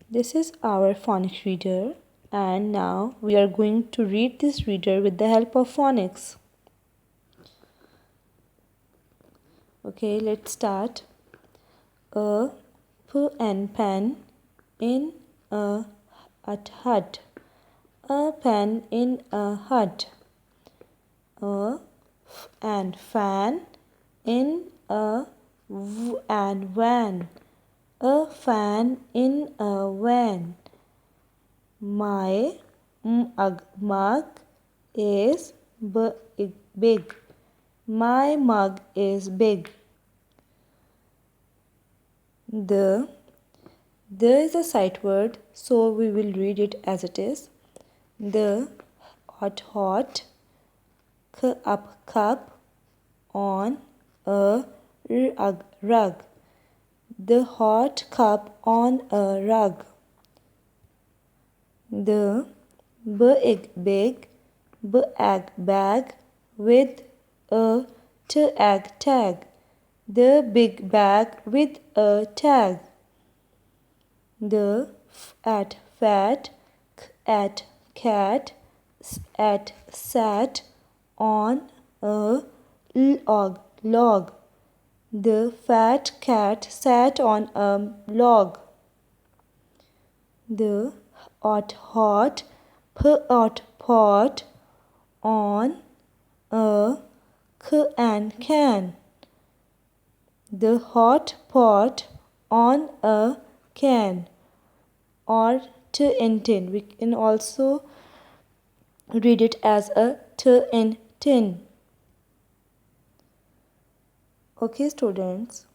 This is our phonics reader, and now we are going to read this reader with the help of phonics. Okay, let's start. A p and pen in a hut. A pen in a hut. A f and fan in a v and van. A fan in a van. My mug is big. My mug is big. The is a sight word, so we will read it as it is. The hot cup on a rug. The hot cup on a rug. The big bag with a tag. The big bag with a tag. The fat cat sat on a log. The fat cat sat on a log. The hot pot on a can. The hot pot on a can or in tin. We can also read it as a in tin. Okay, students,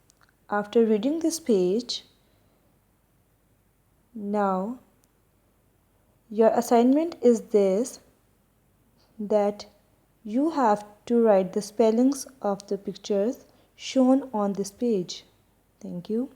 after reading this page, now your assignment is this, that you have to write the spellings of the pictures shown on this page. Thank you.